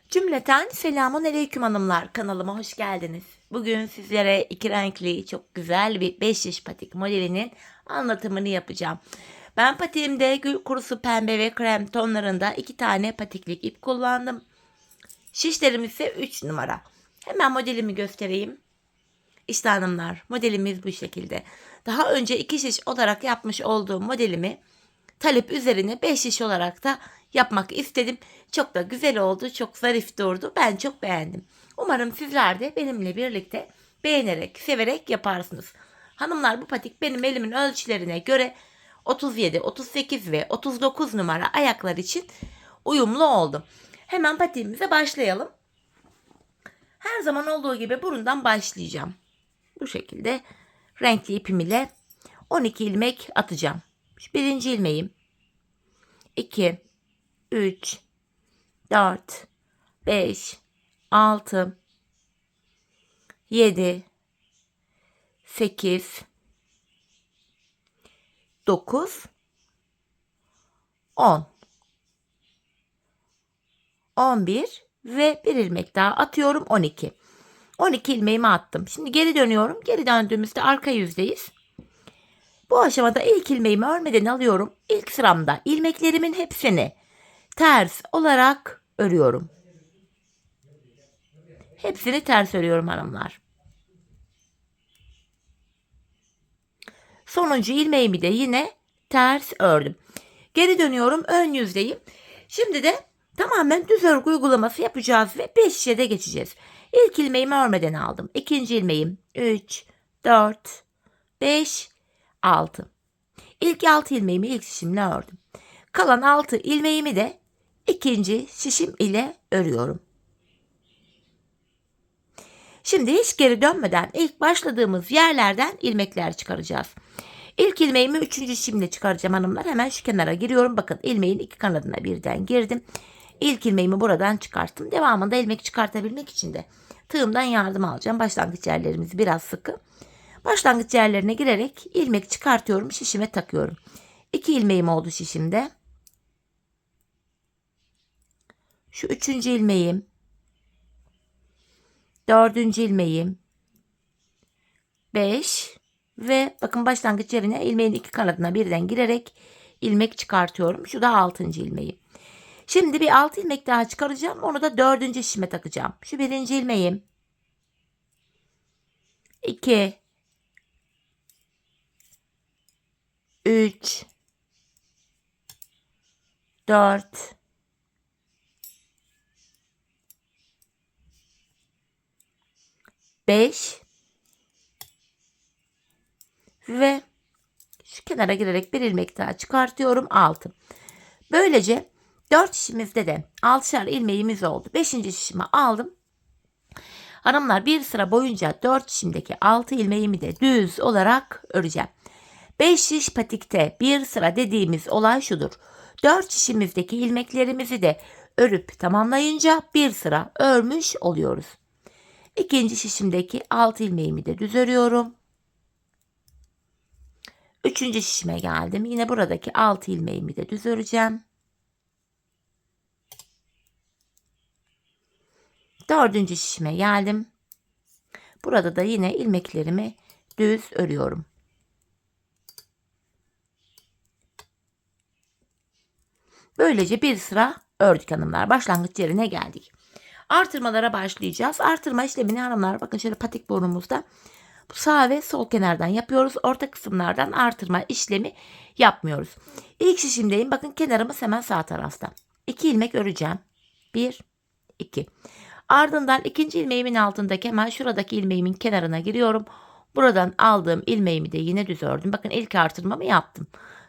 Cümleten selamun aleyküm hanımlar, kanalıma hoş geldiniz. Bugün sizlere iki renkli çok güzel bir 5 yaş patik modelinin anlatımını yapacağım. Ben patiğimde gül kurusu pembe ve krem tonlarında 2 tane patiklik ip kullandım. Şişlerim ise 3 numara. Hemen modelimi göstereyim. İşte hanımlar, modelimiz bu şekilde. Daha önce 2 şiş olarak yapmış olduğum modelimi talep üzerine 5 şiş olarak da yapmak istedim. Çok da güzel oldu. Çok zarif durdu. Ben çok beğendim. Umarım sizler de benimle birlikte beğenerek, severek yaparsınız. Hanımlar, bu patik benim elimin ölçülerine göre 37, 38 ve 39 numara ayaklar için uyumlu oldu. Hemen patiğimize başlayalım. Her zaman olduğu gibi burundan başlayacağım. Bu şekilde renkli ipim ile 12 ilmek atacağım. Birinci ilmeğim, 2, 3, 4, 5, 6, 7, 8, 9, 10, 11 ve bir ilmek daha atıyorum, 12. 12 ilmeğimi attım. Şimdi geri dönüyorum. Geri döndüğümüzde arka yüzdeyiz. Bu aşamada ilk ilmeğimi örmeden alıyorum. İlk sıramda ilmeklerimin hepsini ters olarak örüyorum. Hepsini ters örüyorum hanımlar. Sonuncu ilmeğimi de yine ters ördüm. Geri dönüyorum, ön yüzdeyim. Şimdi de tamamen düz örgü uygulaması yapacağız ve 5 şişe de geçeceğiz. İlk ilmeğimi örmeden aldım. İkinci ilmeğim 3, 4, 5, 6. İlk 6 ilmeğimi ilk şişimle ördüm. Kalan 6 ilmeğimi de ikinci şişim ile örüyorum. Şimdi hiç geri dönmeden ilk başladığımız yerlerden ilmekler çıkaracağız. İlk ilmeğimi 3. şişimle çıkaracağım hanımlar. Hemen şu kenara giriyorum. Bakın, ilmeğin iki kanadına birden girdim. İlk ilmeğimi buradan çıkarttım. Devamında ilmek çıkartabilmek için de tığımdan yardım alacağım. Başlangıç yerlerimiz biraz sıkı. Başlangıç yerlerine girerek ilmek çıkartıyorum. Şişime takıyorum. 2 ilmeğim oldu şişimde. Şu 3. ilmeğim. 4. ilmeğim. 5 ve bakın, başlangıç yerine ilmeğin iki kanadına birden girerek ilmek çıkartıyorum. Şu da 6. ilmeğim. Şimdi bir 6 ilmek daha çıkaracağım. Onu da 4. şişime takacağım. Şu 1. ilmeğim. 2, 3, 4, 5 ve şu kenara girerek bir ilmek daha çıkartıyorum, 6. Böylece 4 şişimizde de 6'şar ilmeğimiz oldu. 5. şişimi aldım. Hanımlar, bir sıra boyunca 4 şişimdeki 6 ilmeğimi de düz olarak öreceğim. 5 şiş patikte bir sıra dediğimiz olay şudur. 4 şişimizdeki ilmeklerimizi de örüp tamamlayınca bir sıra örmüş oluyoruz. İkinci şişimdeki 6 ilmeğimi de düz örüyorum. 3. şişime geldim. Yine buradaki 6 ilmeğimi de düz öreceğim. 4. şişime geldim. Burada da yine ilmeklerimi düz örüyorum. Böylece bir sıra ördük hanımlar. Başlangıç yerine geldik. Artırmalara başlayacağız. Artırma işlemini hanımlar, bakın şöyle patik burnumuzda bu sağ ve sol kenardan yapıyoruz. Orta kısımlardan artırma işlemi yapmıyoruz. İlk şişimdeyim. Bakın, kenarımız hemen sağ tarafta. 2 ilmek öreceğim. 1, 2. Ardından ikinci ilmeğimin altındaki hemen şuradaki ilmeğimin kenarına giriyorum. Buradan aldığım ilmeğimi de yine düz ördüm. Bakın, ilk artırmamı yaptım.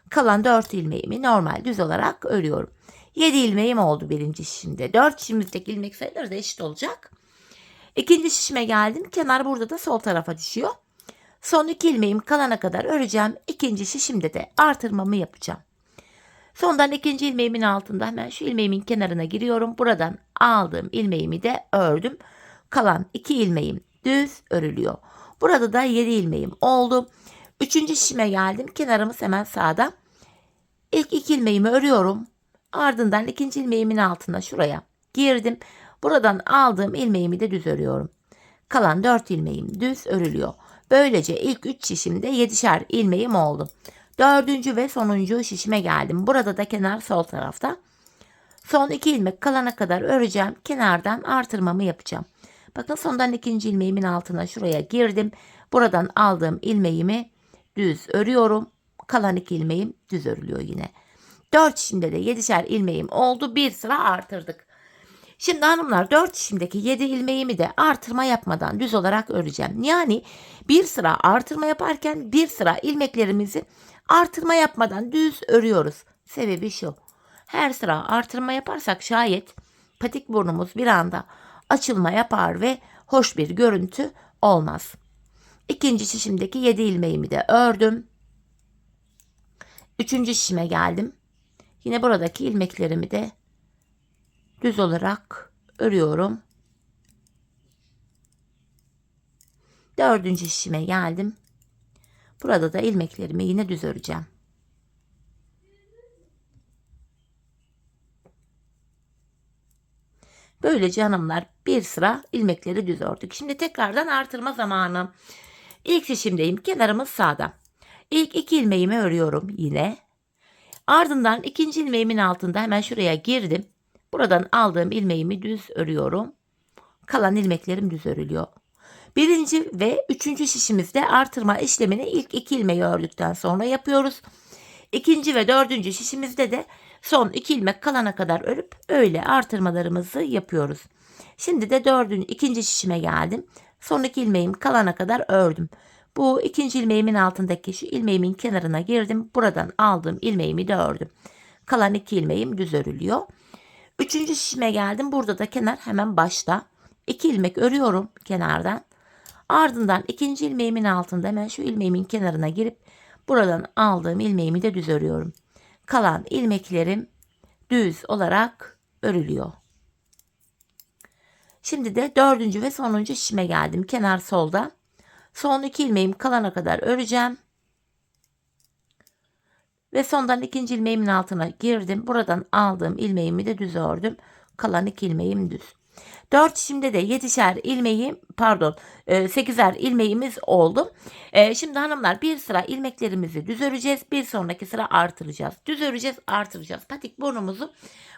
Kalan 4 ilmeğimi normal düz olarak örüyorum. 7 ilmeğim oldu birinci şişimde. 4 şişimizdeki ilmek sayıları da eşit olacak. İkinci şişime geldim. Kenar burada da sol tarafa düşüyor. Son 2 ilmeğim kalana kadar öreceğim. İkinci şişimde de artırmamı yapacağım. Sondan ikinci ilmeğimin altında hemen şu ilmeğimin kenarına giriyorum. Buradan aldığım ilmeğimi de ördüm. Kalan 2 ilmeğim düz örülüyor. Burada da 7 ilmeğim oldu. Üçüncü şişime geldim. Kenarımız hemen sağda. İlk 2 ilmeğimi örüyorum. Ardından ikinci ilmeğimin altına şuraya girdim. Buradan aldığım ilmeğimi de düz örüyorum. Kalan 4 ilmeğim düz örülüyor. Böylece ilk 3 şişimde 7'şer ilmeğim oldu. Dördüncü ve sonuncu şişime geldim. Burada da kenar sol tarafta. Son 2 ilmek kalana kadar öreceğim. Kenardan artırmamı yapacağım. Bakın sondan 2. ilmeğimin altına şuraya girdim. Buradan aldığım ilmeğimi düz örüyorum. Kalan 2 ilmeğim düz örülüyor yine. 4 şişimde de 7'şer ilmeğim oldu. Bir sıra artırdık. Şimdi hanımlar 4 şişimdeki 7 ilmeğimi de artırma yapmadan düz olarak öreceğim. Yani bir sıra artırma yaparken bir sıra ilmeklerimizi artırma yapmadan düz örüyoruz. Sebebi şu. Her sıra artırma yaparsak şayet patik burnumuz bir anda açılma yapar ve hoş bir görüntü olmaz. İkinci şişimdeki 7 ilmeğimi de ördüm. Üçüncü şişime geldim. Yine buradaki ilmeklerimi de düz olarak örüyorum. Dördüncü şişime geldim. Burada da ilmeklerimi yine düz öreceğim. Böylece hanımlar bir sıra ilmekleri düz ördük. Şimdi tekrardan artırma zamanı. İlk şişimdeyim. Kenarımız sağda. İlk 2 ilmeğimi örüyorum yine. Ardından 2. ilmeğimin altında hemen şuraya girdim. Buradan aldığım ilmeğimi düz örüyorum. Kalan ilmeklerim düz örülüyor. Birinci ve 3. şişimizde artırma işlemini ilk 2 ilmeği ördükten sonra yapıyoruz. İkinci ve 4. şişimizde de son 2 ilmek kalana kadar örüp öyle artırmalarımızı yapıyoruz. Şimdi de 2. şişime geldim. Son 2 ilmeğim kalana kadar ördüm. Bu 2. ilmeğimin altındaki şu ilmeğimin kenarına girdim. Buradan aldığım ilmeğimi de ördüm. Kalan 2 ilmeğim düz örülüyor. 3. şişime geldim. Burada da kenar hemen başta. 2 ilmek örüyorum kenardan. Ardından 2. ilmeğimin altında hemen şu ilmeğimin kenarına girip buradan aldığım ilmeğimi de düz örüyorum. Kalan ilmeklerim düz olarak örülüyor. Şimdi de 4. ve sonuncu şişime geldim. Kenar solda. Son 2 ilmeğim kalana kadar öreceğim. Ve sondan 2. ilmeğimin altına girdim. Buradan aldığım ilmeğimi de düz ördüm. Kalan 2 ilmeğim düz. 4 şişimde de 7'şer ilmeğim 8'er ilmeğimiz oldu. Şimdi hanımlar bir sıra ilmeklerimizi düz öreceğiz. Bir sonraki sıra artıracağız. Düz öreceğiz, artıracağız. Patik burnumuzu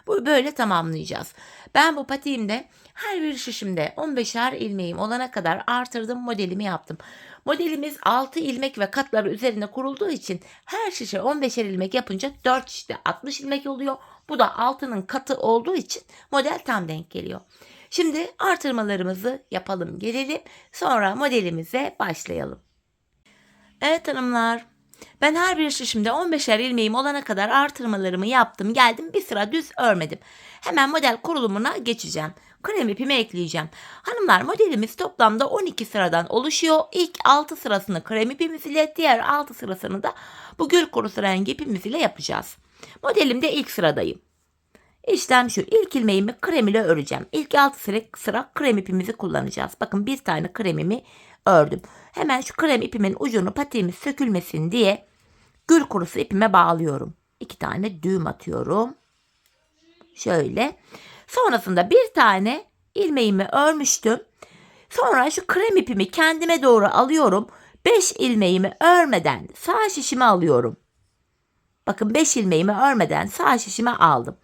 böyle tamamlayacağız. Ben bu patiğimde her bir şişimde 15'er ilmeğim olana kadar artırdım, modelimi yaptım. Modelimiz 6 ilmek ve katları üzerine kurulduğu için her şişe 15'er ilmek yapınca 4 şişte 60 ilmek oluyor. Bu da 6'nın katı olduğu için model tam denk geliyor. Şimdi artırmalarımızı yapalım gelelim. Sonra modelimize başlayalım. Evet hanımlar. Ben her bir şişimde 15'er ilmeğim olana kadar artırmalarımı yaptım. Geldim bir sıra düz örmedim. Hemen model kurulumuna geçeceğim. Krem ipimi ekleyeceğim. Hanımlar modelimiz toplamda 12 sıradan oluşuyor. İlk 6 sırasını krem ipimiz ile diğer 6 sırasını da bu gül kurusu rengi ipimiz ile yapacağız. Modelimde ilk sıradayım. İşlem şu. İlk ilmeğimi krem ile öreceğim. İlk 6 sıra krem ipimizi kullanacağız. Bakın bir tane kremimi ördüm. Hemen şu krem ipimin ucunu patiğimiz sökülmesin diye gül kurusu ipime bağlıyorum. 2 tane düğüm atıyorum. Şöyle. Sonrasında bir tane ilmeğimi örmüştüm. Sonra şu krem ipimi kendime doğru alıyorum. 5 ilmeğimi örmeden sağ şişime alıyorum. Bakın 5 ilmeğimi örmeden sağ şişime aldım.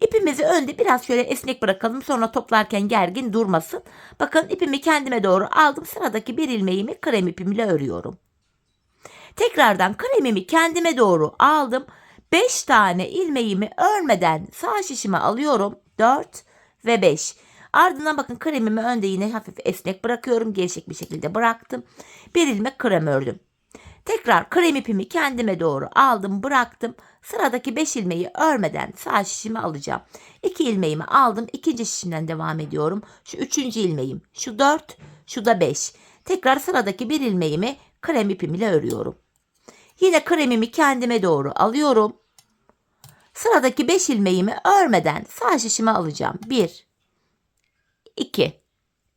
İpimizi önde biraz şöyle esnek bırakalım. Sonra toplarken gergin durmasın. Bakın ipimi kendime doğru aldım. Sıradaki bir ilmeğimi krem ipimle örüyorum. Tekrardan kremimi kendime doğru aldım. 5 tane ilmeğimi örmeden sağ şişime alıyorum. 4 ve 5. Ardından bakın kremimi önde yine hafif esnek bırakıyorum. Gevşek bir şekilde bıraktım. Bir ilmek krem ördüm. Tekrar krem ipimi kendime doğru aldım, bıraktım. Sıradaki 5 ilmeği örmeden sağ şişimi alacağım. 2 ilmeğimi aldım. İkinci şişimden devam ediyorum. Şu 3. ilmeğim. Şu 4, şu da 5. Tekrar sıradaki bir ilmeğimi krem ipim ile örüyorum. Yine kremimi kendime doğru alıyorum. Sıradaki 5 ilmeğimi örmeden sağ şişime alacağım. 1, 2,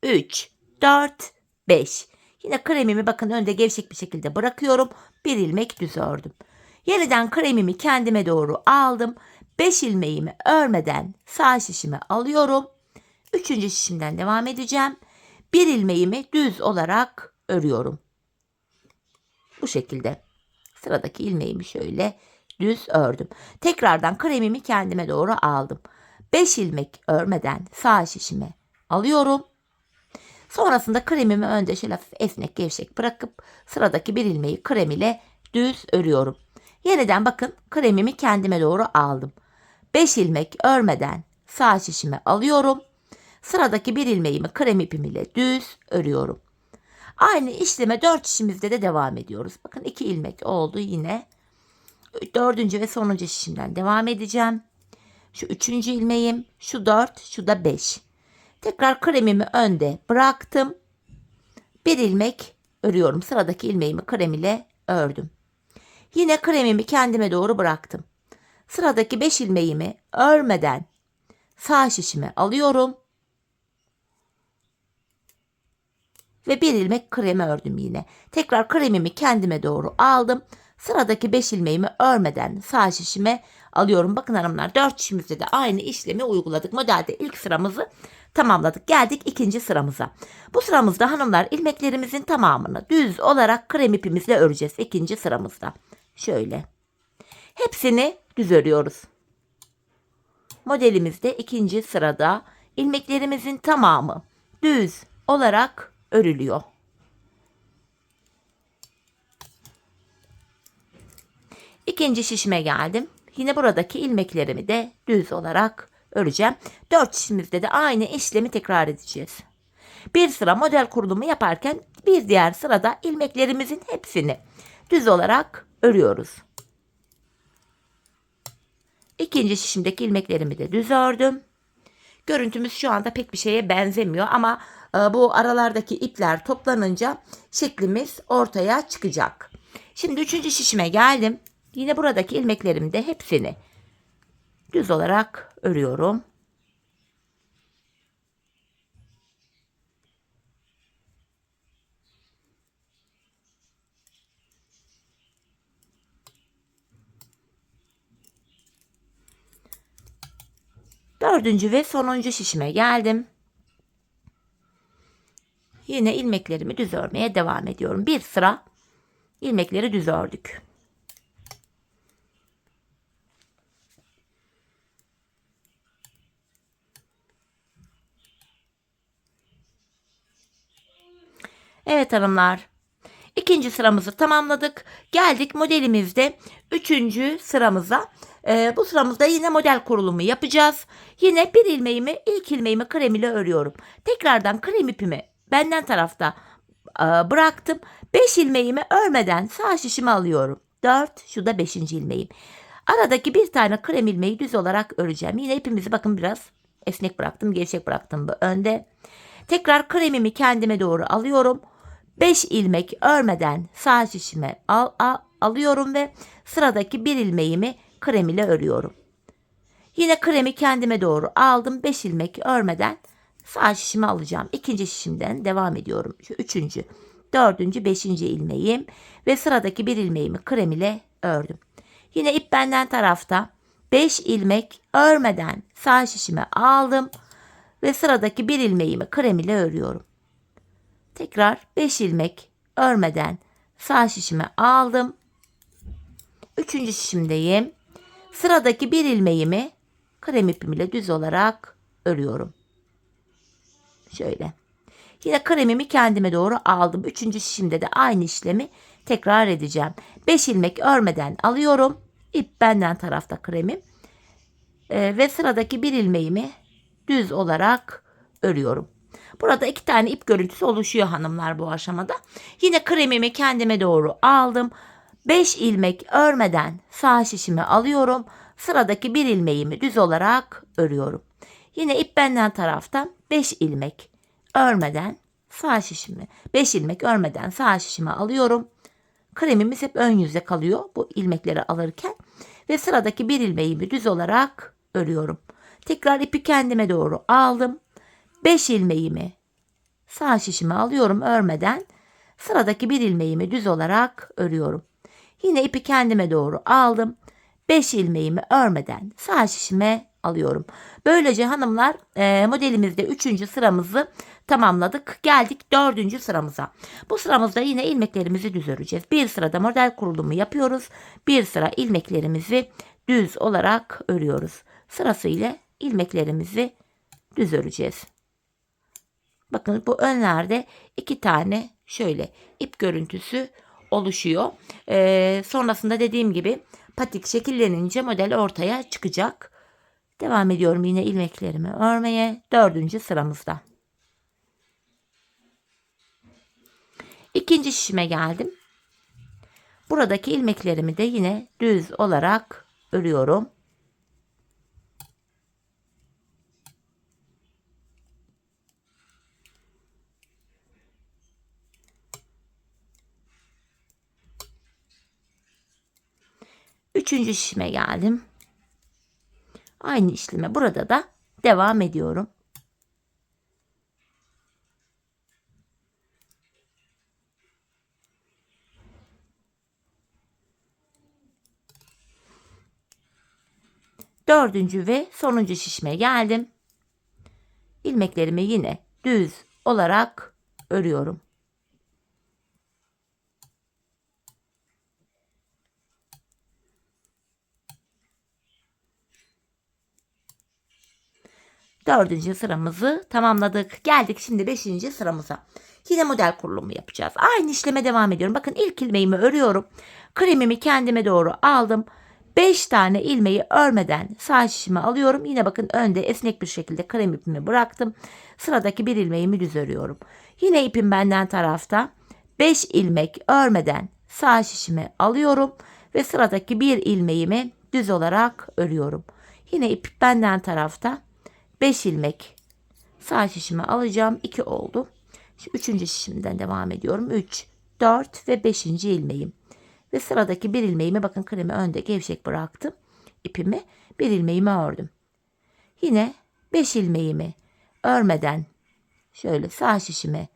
3, 4, 5. Yine kremimi bakın önde gevşek bir şekilde bırakıyorum. Bir ilmek düz ördüm. Yeniden kremimi kendime doğru aldım. 5 ilmeğimi örmeden sağ şişime alıyorum. Üçüncü şişimden devam edeceğim. Bir ilmeğimi düz olarak örüyorum. Bu şekilde. Sıradaki ilmeğimi şöyle düz ördüm. Tekrardan kremimi kendime doğru aldım. 5 ilmek örmeden sağ şişime alıyorum. Sonrasında kremimi önde şöyle hafif esnek gevşek bırakıp sıradaki bir ilmeği krem ile düz örüyorum. Yeniden bakın kremimi kendime doğru aldım. 5 ilmek örmeden sağ şişime alıyorum. Sıradaki bir ilmeğimi krem ipim ile düz örüyorum. Aynı işleme 4 şişimizde de devam ediyoruz. Bakın 2 ilmek oldu yine. Dördüncü ve sonuncu şişimden devam edeceğim. Şu üçüncü ilmeğim, şu 4, şu da 5. Tekrar kremimi önde bıraktım. Bir ilmek örüyorum. Sıradaki ilmeğimi krem ile ördüm. Yine kremimi kendime doğru bıraktım. Sıradaki 5 ilmeğimi örmeden sağ şişime alıyorum. Ve bir ilmek kremi ördüm yine. Tekrar kremimi kendime doğru aldım. Sıradaki 5 ilmeğimi örmeden sağ şişime alıyorum. Bakın hanımlar 4 şişimizde de aynı işlemi uyguladık. Modelde ilk sıramızı tamamladık. Geldik ikinci sıramıza. Bu sıramızda hanımlar ilmeklerimizin tamamını düz olarak krem ipimizle öreceğiz. İkinci sıramızda. Şöyle. Hepsini düz örüyoruz. Modelimizde ikinci sırada ilmeklerimizin tamamı düz olarak örülüyor. İkinci şişime geldim. Yine buradaki ilmeklerimi de düz olarak öreceğim. 4 şişimizde de aynı işlemi tekrar edeceğiz. Bir sıra model kurulumu yaparken bir diğer sırada ilmeklerimizin hepsini düz olarak örüyoruz. İkinci şişimdeki ilmeklerimi de düz ördüm. Görüntümüz şu anda pek bir şeye benzemiyor ama bu aralardaki ipler toplanınca şeklimiz ortaya çıkacak. Şimdi üçüncü şişime geldim. Yine buradaki ilmeklerimi de hepsini düz olarak örüyorum. Dördüncü ve sonuncu şişime geldim. Yine ilmeklerimi düz örmeye devam ediyorum. Bir sıra ilmekleri düz ördük. Evet hanımlar. İkinci sıramızı tamamladık. Geldik modelimizde üçüncü sıramıza. Bu sıramızda yine model kurulumu yapacağız. Yine bir ilmeğimi, ilk ilmeğimi krem ile örüyorum. Tekrardan krem ipimi benden tarafta bıraktım. 5 ilmeğimi örmeden sağ şişime alıyorum. 4, şu da 5. ilmeğim. Aradaki bir tane krem ilmeği düz olarak öreceğim. Yine ipimizi bakın biraz esnek bıraktım, gevşek bıraktım bu önde. Tekrar kremimi kendime doğru alıyorum. 5 ilmek örmeden sağ şişime alıyorum ve sıradaki bir ilmeğimi krem ile örüyorum. Yine kremi kendime doğru aldım. 5 ilmek örmeden sağ şişime alacağım. İkinci şişimden devam ediyorum. Şu üçüncü, dördüncü, beşinci ilmeğim ve sıradaki bir ilmeğimi krem ile ördüm. Yine ip benden tarafta 5 ilmek örmeden sağ şişime aldım ve sıradaki bir ilmeğimi krem ile örüyorum. Tekrar 5 ilmek örmeden sağ şişime aldım. Üçüncü şişimdeyim. Sıradaki bir ilmeğimi krem ipim ile düz olarak örüyorum. Şöyle. Yine kremimi kendime doğru aldım. Üçüncü şişimde de aynı işlemi tekrar edeceğim. 5 ilmek örmeden alıyorum. İp benden tarafta kremim. Ve sıradaki bir ilmeğimi düz olarak örüyorum. Burada 2 tane ip görüntüsü oluşuyor hanımlar bu aşamada. Yine kremimi kendime doğru aldım. 5 ilmek örmeden sağ şişimi alıyorum. Sıradaki bir ilmeğimi düz olarak örüyorum. Yine ip benden tarafta 5 ilmek örmeden sağ şişimi 5 ilmek örmeden sağ şişimi alıyorum. Kremimiz hep ön yüze kalıyor bu ilmekleri alırken ve sıradaki bir ilmeğimi düz olarak örüyorum. Tekrar ipi kendime doğru aldım. 5 ilmeğimi sağ şişime alıyorum örmeden. Sıradaki bir ilmeğimi düz olarak örüyorum. Yine ipi kendime doğru aldım. 5 ilmeğimi örmeden sağ şişime alıyorum. Böylece hanımlar modelimizde 3. sıramızı tamamladık. Geldik 4. sıramıza. Bu sıramızda yine ilmeklerimizi düz öreceğiz. Bir sırada model kurulumu yapıyoruz. Bir sıra ilmeklerimizi düz olarak örüyoruz. Sırasıyla ilmeklerimizi düz öreceğiz. Bakın bu önlerde 2 tane şöyle ip görüntüsü oluşuyor. Sonrasında dediğim gibi patik şekillenince model ortaya çıkacak. Devam ediyorum yine ilmeklerimi örmeye 4. sıramızda. İkinci şişime geldim. Buradaki ilmeklerimi de yine düz olarak örüyorum. Üçüncü şişime geldim. Aynı işleme burada da devam ediyorum. Dördüncü ve sonuncu şişime geldim. İlmeklerimi yine düz olarak örüyorum. Dördüncü sıramızı tamamladık. Geldik şimdi 5. sıramıza. Yine model kurulumu yapacağız. Aynı işleme devam ediyorum. Bakın ilk ilmeğimi örüyorum. Kremimi kendime doğru aldım. 5 tane ilmeği örmeden sağ şişime alıyorum. Yine bakın önde esnek bir şekilde krem ipimi bıraktım. Sıradaki bir ilmeğimi düz örüyorum. Yine ipim benden tarafta. 5 ilmek örmeden sağ şişime alıyorum. Ve sıradaki bir ilmeğimi düz olarak örüyorum. Yine ip benden tarafta. 5 ilmek sağ şişime alacağım. 2 oldu. Şimdi 3. şişimden devam ediyorum. 3, 4 ve 5. ilmeğim. Ve sıradaki bir ilmeğimi bakın kremi önde gevşek bıraktım. İpimi bir ilmeğimi ördüm. Yine 5 ilmeğimi örmeden şöyle sağ şişime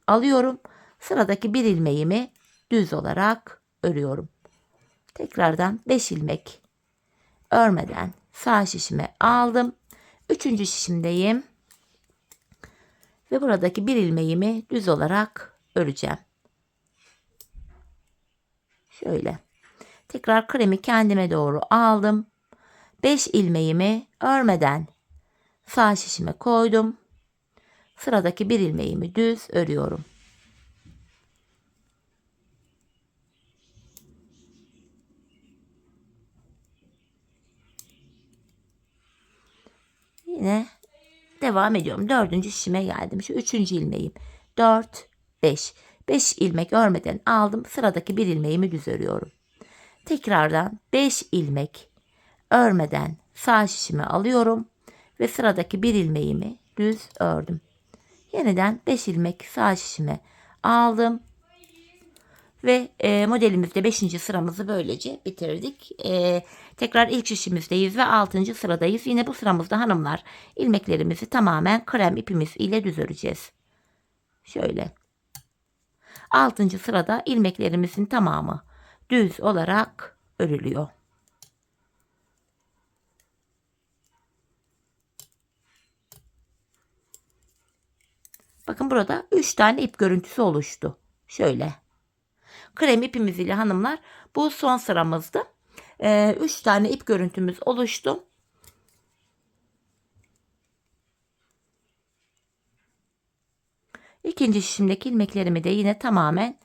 alıyorum. Sıradaki bir ilmeğimi düz olarak örüyorum. Tekrardan 5 ilmek örmeden sağ şişime aldım. 3. şişimdeyim. Ve buradaki bir ilmeğimi düz olarak öreceğim. Şöyle. Tekrar kremi kendime doğru aldım. 5 ilmeğimi örmeden sağ şişime koydum. Sıradaki bir ilmeğimi düz örüyorum. Yine devam ediyorum. 4. şişime geldim. Şu 3. ilmeğim. 4, 5. 5 ilmek örmeden aldım. Sıradaki bir ilmeğimi düz örüyorum. Tekrardan 5 ilmek örmeden sağ şişime alıyorum. Ve sıradaki bir ilmeğimi düz ördüm. Yeniden 5 ilmek sağ şişime aldım. Ve modelimizde 5. sıramızı böylece bitirdik. Tekrar ilk şişimizdeyiz ve 6. sıradayız. Yine bu sıramızda hanımlar ilmeklerimizi tamamen krem ipimiz ile düz öreceğiz. Şöyle. 6. sırada ilmeklerimizin tamamı düz olarak örülüyor. Bakın burada 3 tane ip görüntüsü oluştu. Şöyle. Krem ipimiz ile hanımlar bu son sıramızdı. 3 tane ip görüntümüz oluştu. İkinci şişimdeki ilmeklerimi de yine tamamen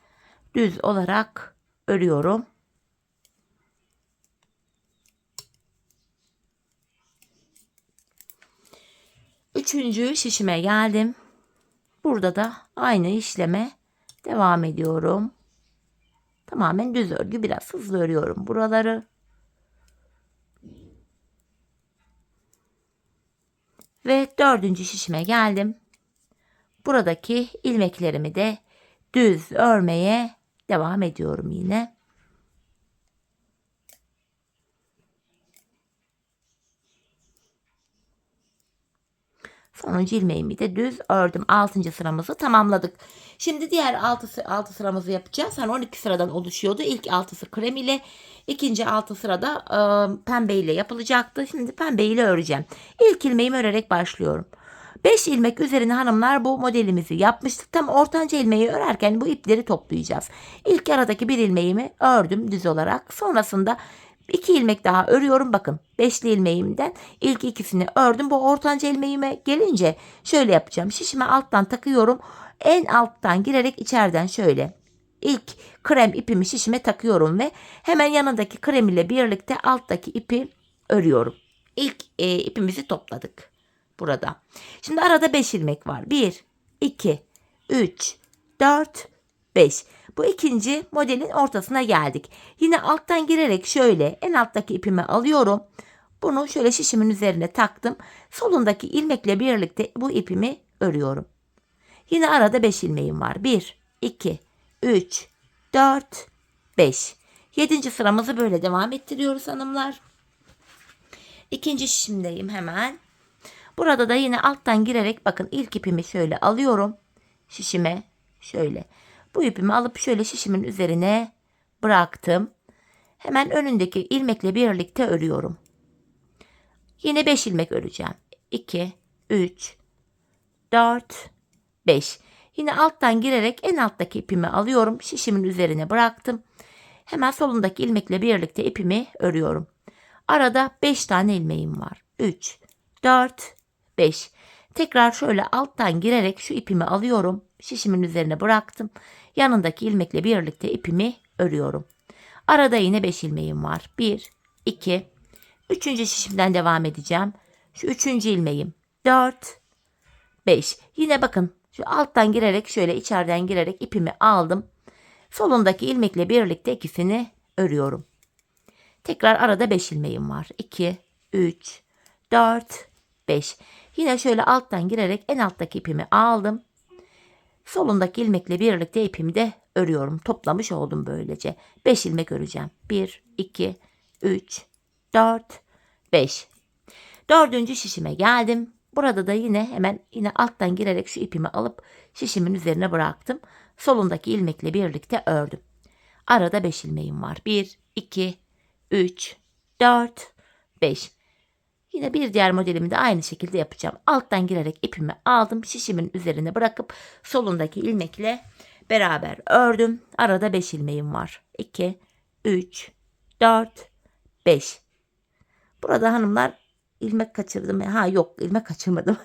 düz olarak örüyorum. Üçüncü şişime geldim. Burada da aynı işleme devam ediyorum. Tamamen düz örgü, biraz hızlı örüyorum buraları. Ve 4. şişime geldim. Buradaki ilmeklerimi de düz örmeye devam ediyorum yine. Sonuncu ilmeğimi de düz ördüm. 6. sıramızı tamamladık. Şimdi diğer 6 sıramızı yapacağız. Hani 12 sıradan oluşuyordu. İlk 6'sı krem ile, ikinci 6 sırada pembe ile yapılacaktı. Şimdi pembe ile öreceğim. İlk ilmeğimi örerek başlıyorum. 5 ilmek üzerine hanımlar bu modelimizi yapmıştık. Tam ortanca ilmeği örerken bu ipleri toplayacağız. İlk aradaki bir ilmeğimi ördüm düz olarak. Sonrasında 2 ilmek daha örüyorum. Bakın 5'li ilmeğimden ilk ikisini ördüm. Bu ortanca ilmeğime gelince şöyle yapacağım. Şişime alttan takıyorum. En alttan girerek içeriden şöyle ilk krem ipimi şişime takıyorum ve hemen yanındaki krem ile birlikte alttaki ipi örüyorum. İlk ipimizi topladık burada. Şimdi arada 5 ilmek var. 1, 2, 3, 4, 5. Bu ikinci modelin ortasına geldik. Yine alttan girerek şöyle en alttaki ipimi alıyorum. Bunu şöyle şişimin üzerine taktım. Solundaki ilmekle birlikte bu ipimi örüyorum. Yine arada 5 ilmeğim var. 1, 2, 3, 4, 5. 7. sıramızı böyle devam ettiriyoruz hanımlar. İkinci şişimdeyim hemen. Burada da yine alttan girerek bakın ilk ipimi şöyle alıyorum. Şişime şöyle. Bu ipimi alıp şöyle şişimin üzerine bıraktım. Hemen önündeki ilmekle birlikte örüyorum. Yine 5 ilmek öreceğim. 2, 3, 4, 5. Yine alttan girerek en alttaki ipimi alıyorum. Şişimin üzerine bıraktım. Hemen solundaki ilmekle birlikte ipimi örüyorum. Arada 5 tane ilmeğim var. 3, 4, 5. Tekrar şöyle alttan girerek şu ipimi alıyorum. Şişimin üzerine bıraktım. Yanındaki ilmekle birlikte ipimi örüyorum. Arada yine 5 ilmeğim var. 1, 2, 3. şişimden devam edeceğim. Şu 3. ilmeğim. 4, 5. Yine bakın şu alttan girerek şöyle içeriden girerek ipimi aldım. Solundaki ilmekle birlikte ikisini örüyorum. Tekrar arada 5 ilmeğim var. 2, 3, 4, 5. Yine şöyle alttan girerek en alttaki ipimi aldım. Solundaki ilmekle birlikte ipimi de örüyorum. Toplamış oldum böylece. 5 ilmek öreceğim. 1, 2, 3, 4, 5. 4. şişime geldim. Burada da yine alttan girerek şu ipimi alıp şişimin üzerine bıraktım. Solundaki ilmekle birlikte ördüm. Arada 5 ilmeğim var. 1, 2, 3, 4, 5. Yine bir diğer modelimi de aynı şekilde yapacağım. Alttan girerek ipimi aldım. Şişimin üzerine bırakıp solundaki ilmekle beraber ördüm. Arada 5 ilmeğim var. 2, 3, 4, 5. Burada hanımlar ilmek kaçırdım. Ha yok, ilmek kaçırmadım.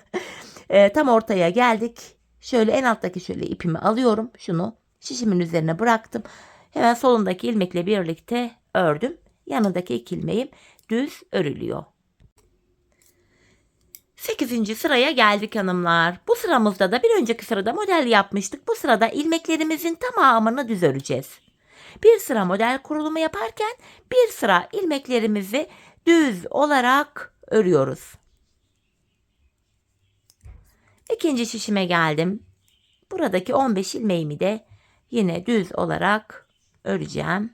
Tam ortaya geldik. Şöyle en alttaki şöyle ipimi alıyorum. Şunu şişimin üzerine bıraktım. Hemen solundaki ilmekle birlikte ördüm. Yanındaki 2 ilmeğim düz örülüyor. 8. sıraya geldik hanımlar. Bu sıramızda da bir önceki sırada model yapmıştık. Bu sırada ilmeklerimizin tamamını düz öreceğiz. Bir sıra model kurulumu yaparken bir sıra ilmeklerimizi düz olarak örüyoruz. İkinci şişime geldim. Buradaki 15 ilmeğimi de yine düz olarak öreceğim.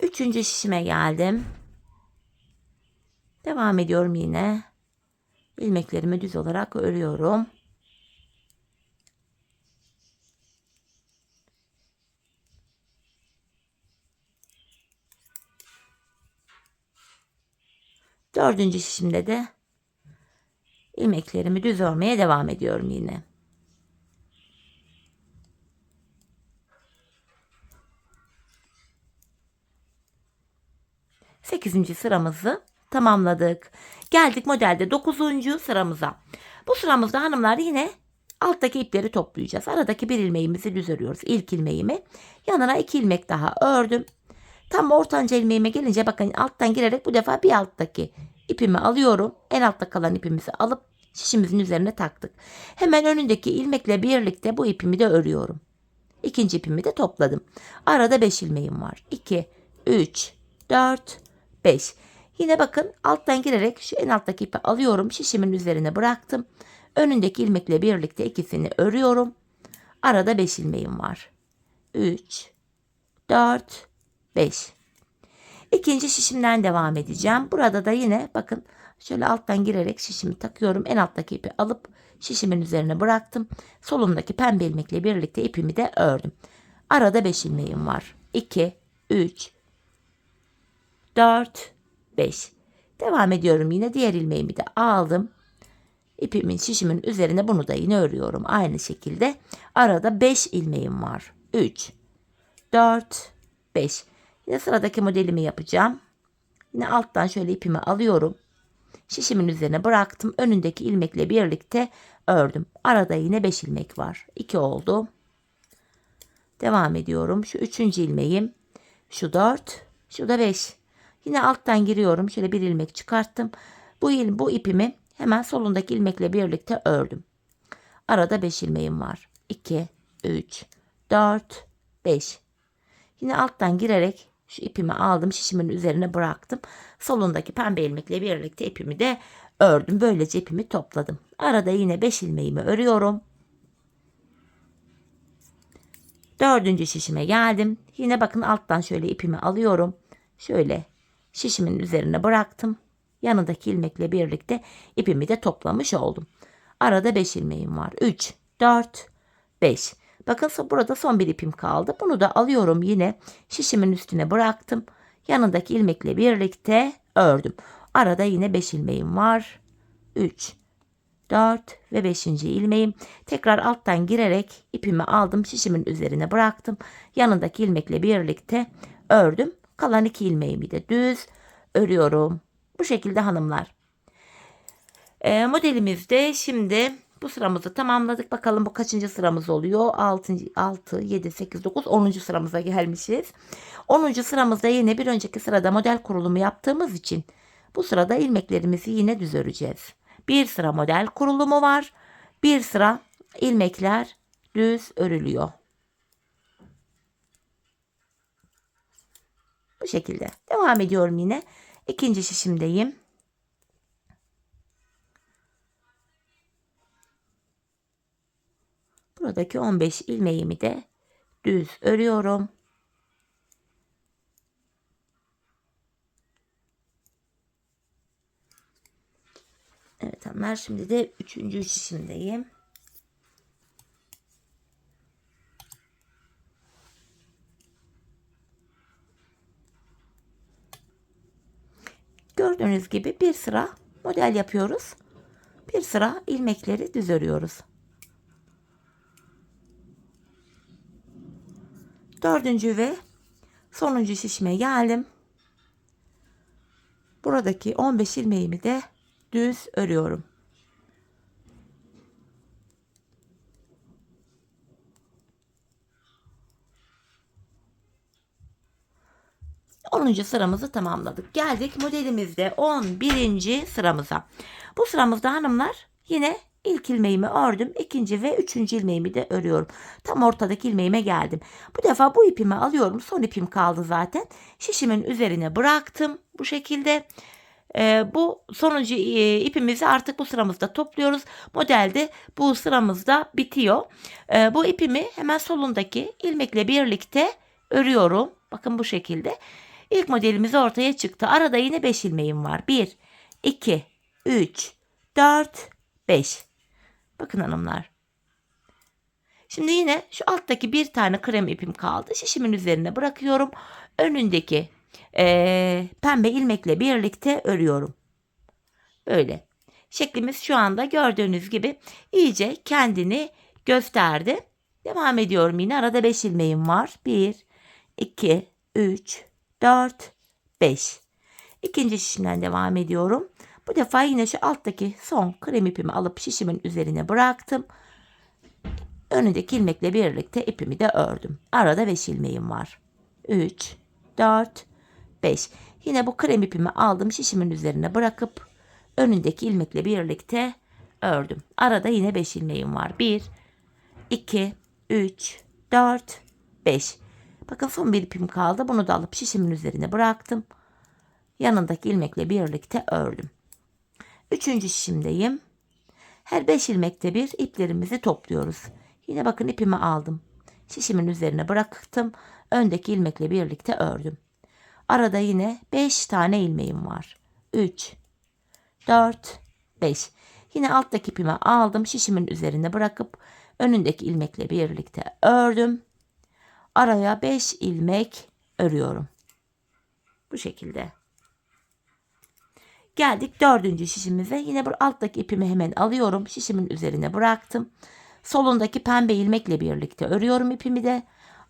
Üçüncü şişime geldim. Devam ediyorum yine. İlmeklerimi düz olarak örüyorum. Dördüncü şişimde de ilmeklerimi düz örmeye devam ediyorum yine. Sekizinci sıramızı tamamladık. Geldik modelde 9. sıramıza. Bu sıramızda hanımlar yine alttaki ipleri toplayacağız. Aradaki bir ilmeğimizi düz örüyoruz. İlk ilmeğimi. Yanına 2 ilmek daha ördüm. Tam ortanca ilmeğime gelince bakın alttan girerek bu defa bir alttaki ipimi alıyorum. En altta kalan ipimizi alıp şişimizin üzerine taktık. Hemen önündeki ilmekle birlikte bu ipimi de örüyorum. İkinci ipimi de topladım. Arada 5 ilmeğim var. 2, 3, 4, 5. Yine bakın alttan girerek şu en alttaki ipi alıyorum. Şişimin üzerine bıraktım. Önündeki ilmekle birlikte ikisini örüyorum. Arada 5 ilmeğim var. 3, 4, 5. İkinci şişimden devam edeceğim. Burada da yine bakın şöyle alttan girerek şişimi takıyorum. En alttaki ipi alıp şişimin üzerine bıraktım. Solumdaki pembe ilmekle birlikte ipimi de ördüm. Arada 5 ilmeğim var. 2, 3, 4, 5. Devam ediyorum yine. Diğer ilmeğimi de aldım. İpimin şişimin üzerine bunu da yine örüyorum. Aynı şekilde arada 5 ilmeğim var. 3, 4, 5. Yine sıradaki modelimi yapacağım. Yine alttan şöyle ipimi alıyorum. Şişimin üzerine bıraktım. Önündeki ilmekle birlikte ördüm. Arada yine 5 ilmek var. 2 oldu. Devam ediyorum. Şu 3. ilmeğim. Şu 4. Şu da 5. Yine alttan giriyorum. Şöyle bir ilmek çıkarttım. Bu ipimi hemen solundaki ilmekle birlikte ördüm. Arada 5 ilmeğim var. 2, 3, 4, 5. Yine alttan girerek şu ipimi aldım. Şişimin üzerine bıraktım. Solundaki pembe ilmekle birlikte ipimi de ördüm. Böylece ipimi topladım. Arada yine 5 ilmeğimi örüyorum. 4. şişime geldim. Yine bakın alttan şöyle ipimi alıyorum. Şöyle şişimin üzerine bıraktım. Yanındaki ilmekle birlikte ipimi de toplamış oldum. Arada 5 ilmeğim var. 3, 4, 5. Bakın burada son bir ipim kaldı. Bunu da alıyorum yine şişimin üstüne bıraktım. Yanındaki ilmekle birlikte ördüm. Arada yine 5 ilmeğim var. 3, 4 ve 5. ilmeğim. Tekrar alttan girerek ipimi aldım. Şişimin üzerine bıraktım. Yanındaki ilmekle birlikte ördüm. Kalan 2 ilmeğimi de düz örüyorum. Bu şekilde hanımlar. Modelimizde şimdi bu sıramızı tamamladık. Bakalım bu kaçıncı sıramız oluyor? 6, 7, 8, 9, 10. sıramıza gelmişiz. 10. sıramızda yine bir önceki sırada model kurulumu yaptığımız için bu sırada ilmeklerimizi yine düz öreceğiz. Bir sıra model kurulumu var. Bir sıra ilmekler düz örülüyor. Bu şekilde. Devam ediyorum yine. İkinci şişimdeyim. Buradaki 15 ilmeğimi de düz örüyorum. Evet hanımlar, şimdi de 3. şişimdeyim. Gördüğünüz gibi bir sıra model yapıyoruz. Bir sıra ilmekleri düz örüyoruz. 4. ve sonuncu şişime geldim. Buradaki 15 ilmeğimi de düz örüyorum. Onuncu sıramızı tamamladık. Geldik modelimizde 11. sıramıza. Bu sıramızda hanımlar yine ilk ilmeğimi ördüm. İkinci ve 3. ilmeğimi de örüyorum. Tam ortadaki ilmeğime geldim. Bu defa bu ipimi alıyorum. Son ipim kaldı zaten. Şişimin üzerine bıraktım. Bu şekilde. Bu sonuncu ipimizi artık bu sıramızda topluyoruz. Modelde bu sıramızda bitiyor. Bu ipimi hemen solundaki ilmekle birlikte örüyorum. Bakın bu şekilde. İlk modelimiz ortaya çıktı. Arada yine 5 ilmeğim var. 1, 2, 3, 4, 5. Bakın hanımlar. Şimdi yine şu alttaki bir tane krem ipim kaldı. Şişimin üzerine bırakıyorum. Önündeki pembe ilmekle birlikte örüyorum. Böyle. Şeklimiz şu anda gördüğünüz gibi iyice kendini gösterdi. Devam ediyorum yine. Arada 5 ilmeğim var. 1, 2, 3, 4, 5. İkinci şişimden devam ediyorum. Bu defa yine şu alttaki son krem ipimi alıp şişimin üzerine bıraktım. Önündeki ilmekle birlikte ipimi de ördüm. Arada 5 ilmeğim var. 3, 4, 5. Yine bu krem ipimi aldım. Şişimin üzerine bırakıp önündeki ilmekle birlikte ördüm. Arada yine 5 ilmeğim var. 1, 2, 3, 4, 5. Bakın son bir ipim kaldı. Bunu da alıp şişimin üzerine bıraktım. Yanındaki ilmekle birlikte ördüm. 3. şişimdeyim. Her 5 ilmekte bir iplerimizi topluyoruz. Yine bakın ipimi aldım. şişimin üzerine bıraktım. Öndeki ilmekle birlikte ördüm. Arada yine 5 tane ilmeğim var. 3, 4, 5. Yine alttaki ipimi aldım. Şişimin üzerine bırakıp önündeki ilmekle birlikte ördüm. Araya 5 ilmek örüyorum. Bu şekilde. Geldik 4. şişimize. Yine bu alttaki ipimi hemen alıyorum. Şişimin üzerine bıraktım. Solundaki pembe ilmekle birlikte örüyorum ipimi de.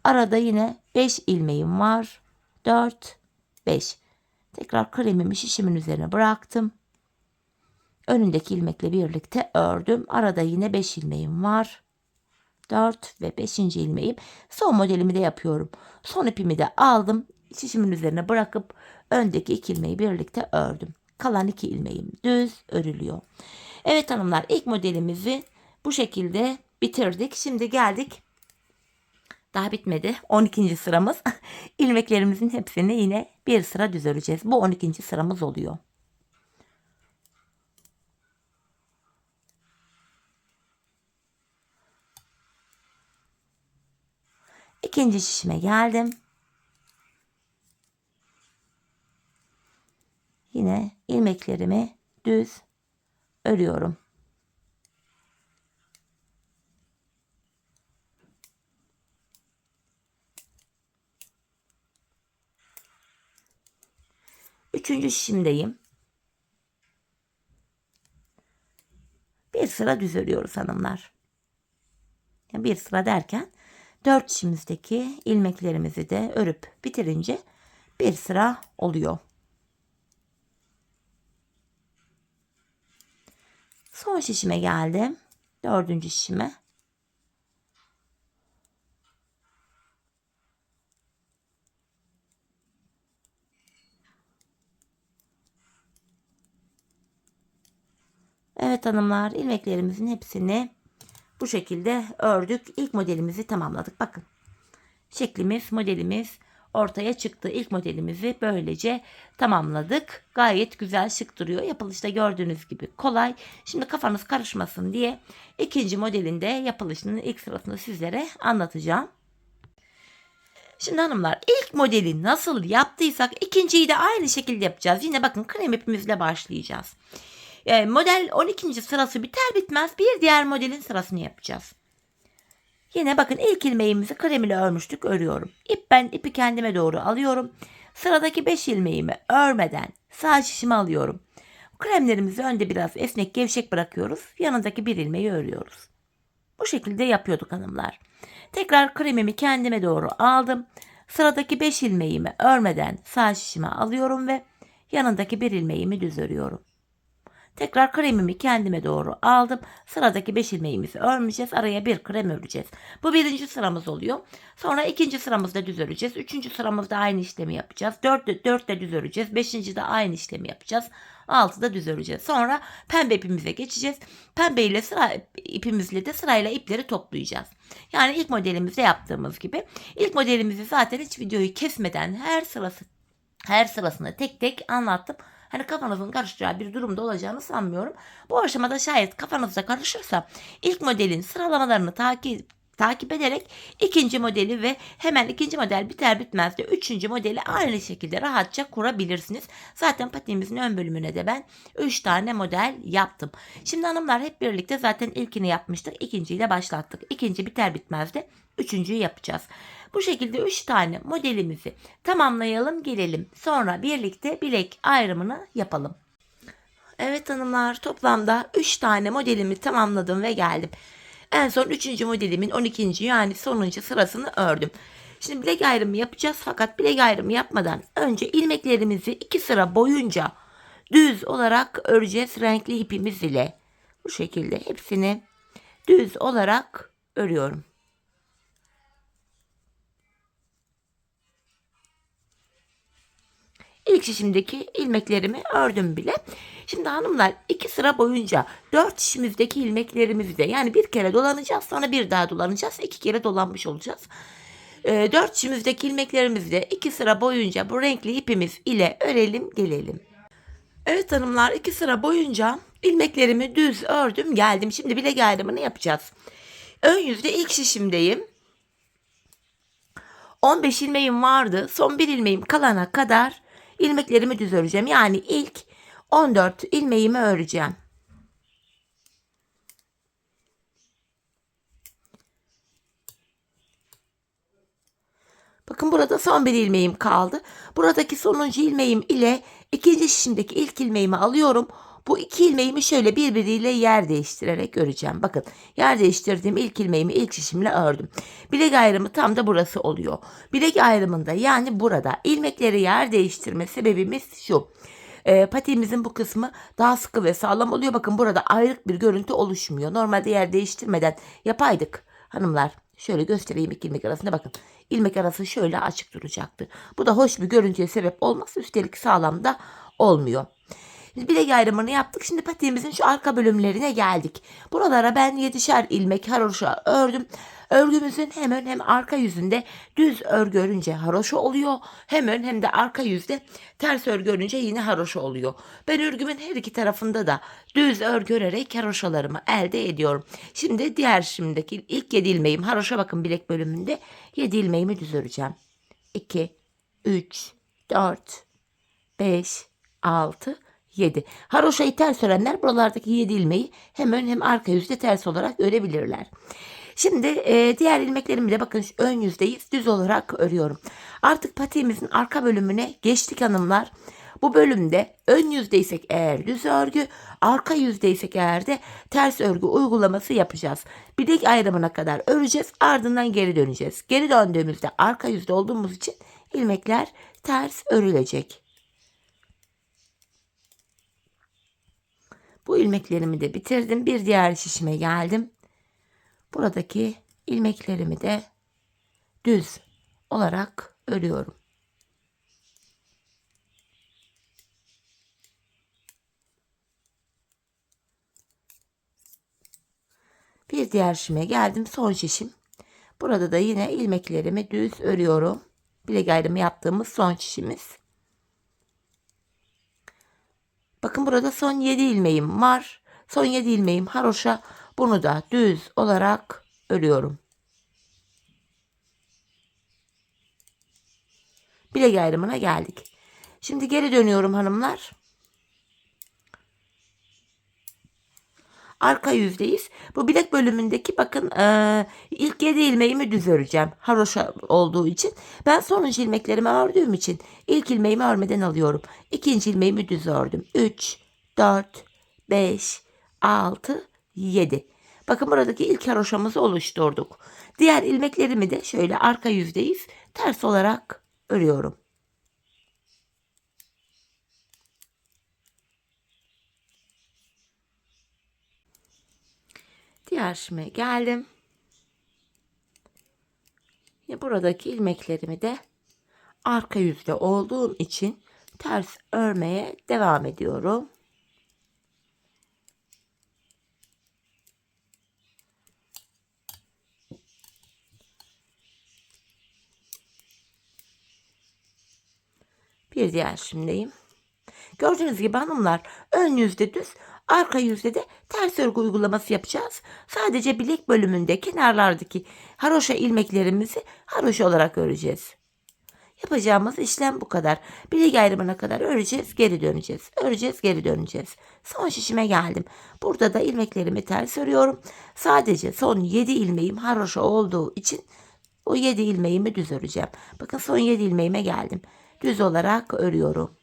Arada yine 5 ilmeğim var. 4, 5. Tekrar kremimi şişimin üzerine bıraktım. Önündeki ilmekle birlikte ördüm. Arada yine 5 ilmeğim var. 4 ve 5. ilmeğim. Son modelimi de yapıyorum. Son ipimi de aldım. Şişimin üzerine bırakıp öndeki 2 ilmeği birlikte ördüm. Kalan 2 ilmeğim düz örülüyor. Evet hanımlar, ilk modelimizi bu şekilde bitirdik. Şimdi geldik. Daha bitmedi. 12. sıramız. İlmeklerimizin hepsini yine bir sıra düz öreceğiz. Bu 12. sıramız oluyor. İkinci şişime geldim. Yine ilmeklerimi düz örüyorum. Üçüncü şişimdeyim. Bir sıra düz örüyoruz hanımlar. Yani bir sıra derken 4 şişimizdeki ilmeklerimizi de örüp bitirince bir sıra oluyor. Son şişime geldim. 4. şişime. Evet hanımlar, ilmeklerimizin hepsini bu şekilde ördük. İlk modelimizi tamamladık. Bakın. Şeklimiz, modelimiz ortaya çıktı. İlk modelimizi böylece tamamladık. Gayet güzel, şık duruyor. Yapılışta gördüğünüz gibi kolay. Şimdi kafanız karışmasın diye ikinci modelinde yapılışının ilk sırasını sizlere anlatacağım. Şimdi hanımlar, ilk modeli nasıl yaptıysak ikinciyi de aynı şekilde yapacağız. Yine bakın krem ipimizle başlayacağız. Model 12. sırası biter bitmez bir diğer modelin sırasını yapacağız. Yine bakın ilk ilmeğimizi krem ile örmüştük, örüyorum. Ben ipi kendime doğru alıyorum. Sıradaki 5 ilmeğimi örmeden sağ şişime alıyorum. Kremlerimizi önde biraz esnek gevşek bırakıyoruz. Yanındaki bir ilmeği örüyoruz. Bu şekilde yapıyorduk hanımlar. Tekrar kremimi kendime doğru aldım. Sıradaki 5 ilmeğimi örmeden sağ şişime alıyorum ve yanındaki bir ilmeğimi düz örüyorum. Tekrar kremimi kendime doğru aldım. Sıradaki 5 ilmeğimizi örmeyeceğiz. Araya bir krem öreceğiz. Bu birinci sıramız oluyor. Sonra ikinci sıramızda düz öreceğiz. Üçüncü sıramızda aynı işlemi yapacağız. Dörtte düz öreceğiz. Beşinci de aynı işlemi yapacağız. 6'da düz öreceğiz. Sonra pembe ipimize geçeceğiz. Pembe ile ipimizle de sırayla ipleri toplayacağız. Yani ilk modelimizde yaptığımız gibi. İlk modelimizi zaten hiç videoyu kesmeden her sırasını tek tek anlattım. Hani kafanızın karışacağı bir durumda olacağını sanmıyorum. Bu aşamada şayet kafanızda karışırsa ilk modelin sıralamalarını takip ederek ikinci modeli ve hemen ikinci model biter bitmez de üçüncü modeli aynı şekilde rahatça kurabilirsiniz. Zaten patiğimizin ön bölümüne de ben 3 tane model yaptım. Şimdi hanımlar, hep birlikte zaten ilkini yapmıştık. İkinciyle başlattık. İkinci biter bitmez de üçüncüyü yapacağız. Bu şekilde 3 tane modelimizi tamamlayalım, gelelim. Sonra birlikte bilek ayrımını yapalım. Evet hanımlar, toplamda 3 tane modelimi tamamladım ve geldim. En son 3. modelimin 12. yani sonuncu sırasını ördüm. Şimdi bilek ayrımı yapacağız, fakat bilek ayrımı yapmadan önce ilmeklerimizi 2 sıra boyunca düz olarak öreceğiz renkli ipimiz ile. Bu şekilde hepsini düz olarak örüyorum. İlk şişimdeki ilmeklerimi ördüm bile. Şimdi hanımlar, 2 sıra boyunca 4 şişimizdeki ilmeklerimizi de, yani bir kere dolanacağız, sonra bir daha dolanacağız. 2 kere dolanmış olacağız. 4 şişimizdeki ilmeklerimizi de 2 sıra boyunca bu renkli ipimiz ile örelim, gelelim. Evet hanımlar, 2 sıra boyunca ilmeklerimi düz ördüm, geldim. Şimdi bilek ayrımını yapacağız. Ön yüzde ilk şişimdeyim. 15 ilmeğim vardı. Son bir ilmeğim kalana kadar ilmeklerimi düz öreceğim. Yani ilk 14 ilmeğimi öreceğim. Bakın burada son bir ilmeğim kaldı. Buradaki sonuncu ilmeğim ile ikinci şişimdeki ilk ilmeğimi alıyorum. Bu iki ilmeğimi şöyle birbiriyle yer değiştirerek öreceğim. Bakın yer değiştirdiğim ilk ilmeğimi ilk şişimle ördüm. Bilek ayrımı tam da burası oluyor. Bilek ayrımında yani burada ilmekleri yer değiştirme sebebimiz şu. Patiğimizin bu kısmı daha sıkı ve sağlam oluyor. Bakın burada ayrık bir görüntü oluşmuyor. Normalde yer değiştirmeden yapaydık hanımlar. Şöyle göstereyim iki ilmek arasında bakın. İlmek arası şöyle açık duracaktı. Bu da hoş bir görüntüye sebep olmaz. Üstelik sağlam da olmuyor. Bilek ayrımını yaptık. Şimdi patiğimizin şu arka bölümlerine geldik. Buralara ben 7'şer ilmek haroşa ördüm. Örgümüzün hem ön hem arka yüzünde düz örgü örünce haroşa oluyor. Hem ön hem de arka yüzde ters örgü örünce yine haroşa oluyor. Ben örgümün her iki tarafında da düz örgü örerek haroşalarımı elde ediyorum. Şimdi diğer şimdiki ilk 7 ilmeğim haroşa bakın bilek bölümünde 7 ilmeğimi düz öreceğim. 2, 3, 4, 5, 6, 7. Haroşayı ters örenler buralardaki 7 ilmeği hem ön hem arka yüzde ters olarak örebilirler. Şimdi diğer ilmeklerimi de bakın ön yüzdeyiz düz olarak örüyorum. Artık patiğimizin arka bölümüne geçtik hanımlar. Bu bölümde ön yüzdeysek eğer düz örgü, arka yüzdeysek eğer de ters örgü uygulaması yapacağız. Bilek ayrımına kadar öreceğiz, ardından geri döneceğiz. Geri döndüğümüzde arka yüzde olduğumuz için ilmekler ters örülecek. Bu ilmeklerimi de bitirdim. Bir diğer şişime geldim. Buradaki ilmeklerimi de düz olarak örüyorum. Bir diğer şişime geldim. Son şişim. Burada da yine ilmeklerimi düz örüyorum. Bilek ayrımı yaptığımız son şişimiz. Bakın burada son 7 ilmeğim var. Son 7 ilmeğim haroşa. Bunu da düz olarak örüyorum. Bilek ayrımına geldik. Şimdi geri dönüyorum hanımlar. Arka yüzdeyiz. Bu bilek bölümündeki bakın ilk 7 ilmeğimi düz öreceğim. Haroşa olduğu için. Ben sonuncu ilmeklerimi ördüğüm için ilk ilmeğimi örmeden alıyorum. İkinci ilmeğimi düz ördüm. 3, 4, 5, 6, 7. Bakın buradaki ilk haroşamızı oluşturduk. Diğer ilmeklerimi de şöyle arka yüzdeyiz. Ters olarak örüyorum. Diğer şişime geldim. Buradaki ilmeklerimi de arka yüzde olduğum için ters örmeye devam ediyorum. Bir diğer şimdiyim. Gördüğünüz gibi hanımlar ön yüzde düz, arka yüzde de ters örgü uygulaması yapacağız. Sadece bilek bölümünde kenarlardaki haroşa ilmeklerimizi haroşa olarak öreceğiz. Yapacağımız işlem bu kadar. Bilek ayrımına kadar öreceğiz, geri döneceğiz. Öreceğiz, geri döneceğiz. Son şişime geldim. Burada da ilmeklerimi ters örüyorum. Sadece son 7 ilmeğim haroşa olduğu için o 7 ilmeğimi düz öreceğim. Bakın son 7 ilmeğime geldim. Düz olarak örüyorum.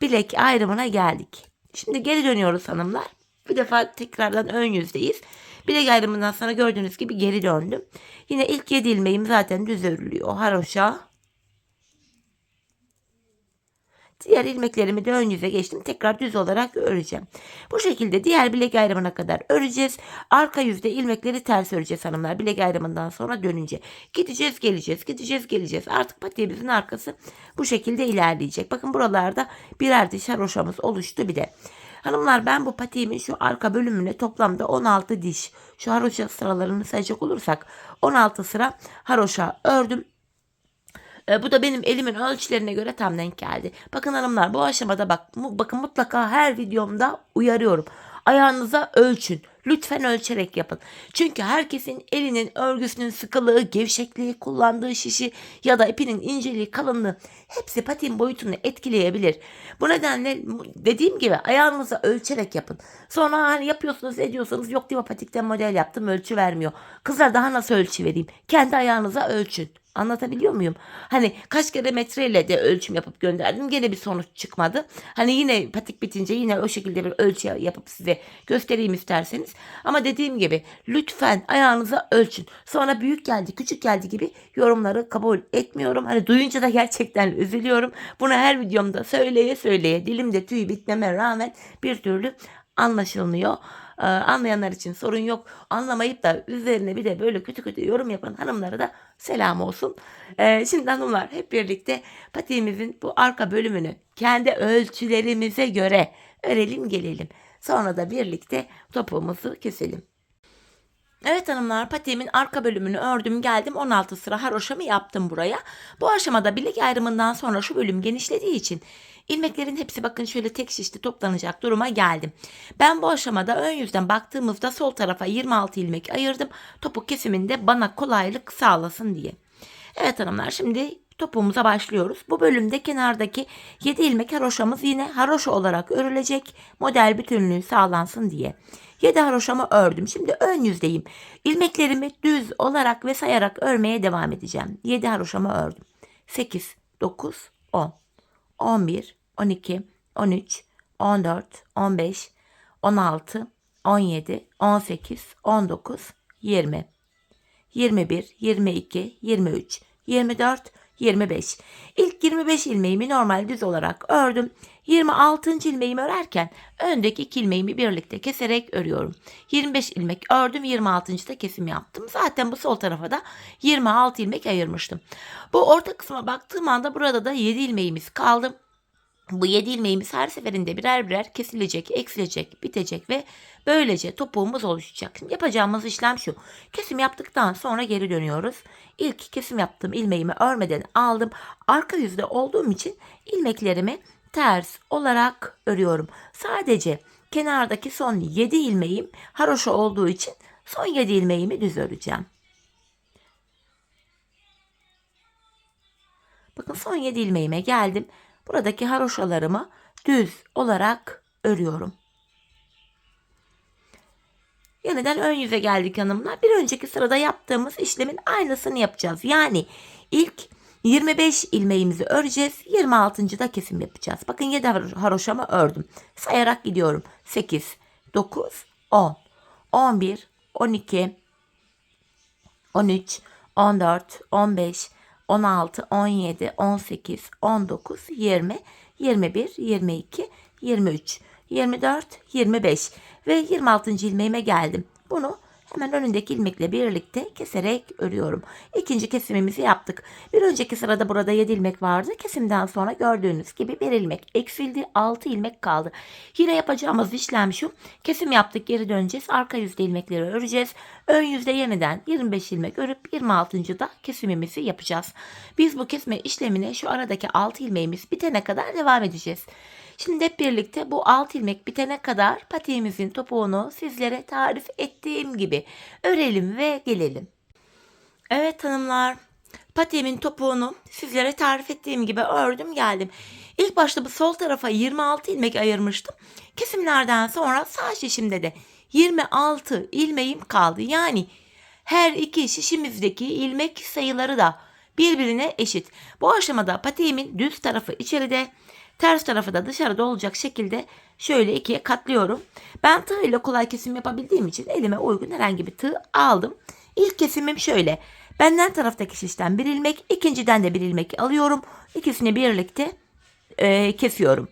Bilek ayrımına geldik. Şimdi geri dönüyoruz hanımlar. Bir defa tekrardan ön yüzdeyiz. Bilek ayrımından sonra gördüğünüz gibi geri döndüm. Yine ilk 7 ilmeğim zaten düz örülüyor. Haroşa. Diğer ilmeklerimi de ön yüze geçtim. Tekrar düz olarak öreceğim. Bu şekilde diğer bilek ayrımına kadar öreceğiz. Arka yüzde ilmekleri ters öreceğiz hanımlar. Bilek ayrımından sonra dönünce. Gideceğiz geleceğiz. Gideceğiz geleceğiz. Artık patiğimizin arkası bu şekilde ilerleyecek. Bakın buralarda birer diş haroşamız oluştu bile. Hanımlar ben bu patiğimin şu arka bölümüne toplamda 16 diş. Şu haroşa sıralarını sayacak olursak 16 sıra haroşa ördüm. Bu da benim elimin ölçülerine göre tam denk geldi. Bakın hanımlar bu aşamada bakın mutlaka her videomda uyarıyorum. Ayağınıza ölçün. lütfen ölçerek yapın. Çünkü herkesin elinin örgüsünün sıkılığı, gevşekliği, kullandığı şişi ya da ipinin inceliği, kalınlığı hepsi patiğin boyutunu etkileyebilir. Bu nedenle dediğim gibi ayağınıza ölçerek yapın. Sonra hani yapıyorsunuz ediyorsanız yok Diva Patik'ten model yaptım ölçü vermiyor. Kızlar daha nasıl ölçü vereyim? Kendi ayağınıza ölçün. Anlatabiliyor muyum? Hani kaç kere metreyle de ölçüm yapıp gönderdim. Gene bir sonuç çıkmadı. Hani yine patik bitince yine o şekilde bir ölçü yapıp size göstereyim isterseniz. Ama dediğim gibi lütfen ayağınıza ölçün. Sonra büyük geldi, küçük geldi gibi yorumları kabul etmiyorum. Hani duyunca da gerçekten üzülüyorum. Bunu her videomda söyleye dilimde tüy bitmeme rağmen bir türlü anlaşılmıyor. Anlayanlar için sorun yok. Anlamayıp da üzerine bir de böyle kötü yorum yapan hanımlara da selam olsun. Şimdi hanımlar hep birlikte patiğimizin bu arka bölümünü kendi ölçülerimize göre örelim gelelim. Sonra da birlikte topuğumuzu keselim. Evet hanımlar, patiğimin arka bölümünü ördüm geldim, 16 sıra haroşamı yaptım buraya. Bu aşamada bilek ayrımından sonra şu bölüm genişlediği için ilmeklerin hepsi bakın şöyle tek şişli toplanacak duruma geldim. Ben bu aşamada ön yüzden baktığımızda sol tarafa 26 ilmek ayırdım. Topuk kesiminde bana kolaylık sağlasın diye. Evet hanımlar, şimdi topuğumuza başlıyoruz. Bu bölümde kenardaki 7 ilmek haroşamız yine haroşa olarak örülecek, model bütünlüğü sağlansın diye. 7 haroşamı ördüm. Şimdi ön yüzdeyim. İlmeklerimi düz olarak ve sayarak örmeye devam edeceğim. 7 haroşamı ördüm. 8, 9, 10, 11, 12, 13, 14, 15, 16, 17, 18, 19, 20, 21, 22, 23, 24, 25. İlk 25 ilmeğimi normal düz olarak ördüm. 26. ilmeğimi örerken öndeki 2 ilmeğimi birlikte keserek örüyorum. 25 ilmek ördüm, 26. da kesim yaptım. Zaten bu sol tarafa da 26 ilmek ayırmıştım. Bu orta kısma baktığım anda burada da 7 ilmeğimiz kaldı. Bu 7 ilmeğimiz her seferinde birer birer kesilecek, eksilecek, bitecek ve böylece topuğumuz oluşacak. Şimdi yapacağımız işlem şu. Kesim yaptıktan sonra geri dönüyoruz. İlk kesim yaptığım ilmeğimi örmeden aldım. Arka yüzde olduğum için ilmeklerimi ters olarak örüyorum. Sadece kenardaki son 7 ilmeğim haroşa olduğu için son 7 ilmeğimi düz öreceğim. Bakın son 7 ilmeğime geldim. Buradaki haroşalarımı düz olarak örüyorum. Yeniden ön yüze geldik hanımlar. Bir önceki sırada yaptığımız işlemin aynısını yapacağız. Yani ilk 25 ilmeğimizi öreceğiz. 26. da kesim yapacağız. Bakın 7 haroşamı ördüm. Sayarak gidiyorum. 8, 9, 10, 11, 12, 13, 14, 15, 16, 17, 18, 19, 20, 21, 22, 23, 24, 25 ve 26. ilmeğime geldim. Bunu hemen önündeki ilmekle birlikte keserek örüyorum. İkinci kesimimizi yaptık. Bir önceki sırada burada 7 ilmek vardı. Kesimden sonra gördüğünüz gibi 1 ilmek eksildi. 6 ilmek kaldı. Yine yapacağımız işlem şu. Kesim yaptık, geri döneceğiz. Arka yüzde ilmekleri öreceğiz. Ön yüzde yeniden 25 ilmek örüp 26. da kesimimizi yapacağız. Biz bu kesme işlemine şu aradaki 6 ilmeğimiz bitene kadar devam edeceğiz. Şimdi hep birlikte bu 6 ilmek bitene kadar patiğimizin topuğunu sizlere tarif ettiğim gibi örelim ve gelelim. Evet hanımlar, patiğimin topuğunu sizlere tarif ettiğim gibi ördüm geldim. İlk başta bu sol tarafa 26 ilmek ayırmıştım. Kesimlerden sonra sağ şişimde de 26 ilmeğim kaldı. Yani her iki şişimizdeki ilmek sayıları da birbirine eşit. Bu aşamada patiğimin düz tarafı içeride, ters tarafı da dışarıda olacak şekilde şöyle ikiye katlıyorum. Ben tığ ile kolay kesim yapabildiğim için elime uygun herhangi bir tığ aldım. İlk kesimim şöyle. Benden taraftaki şişten bir ilmek, ikinciden de bir ilmek alıyorum. İkisini birlikte kesiyorum.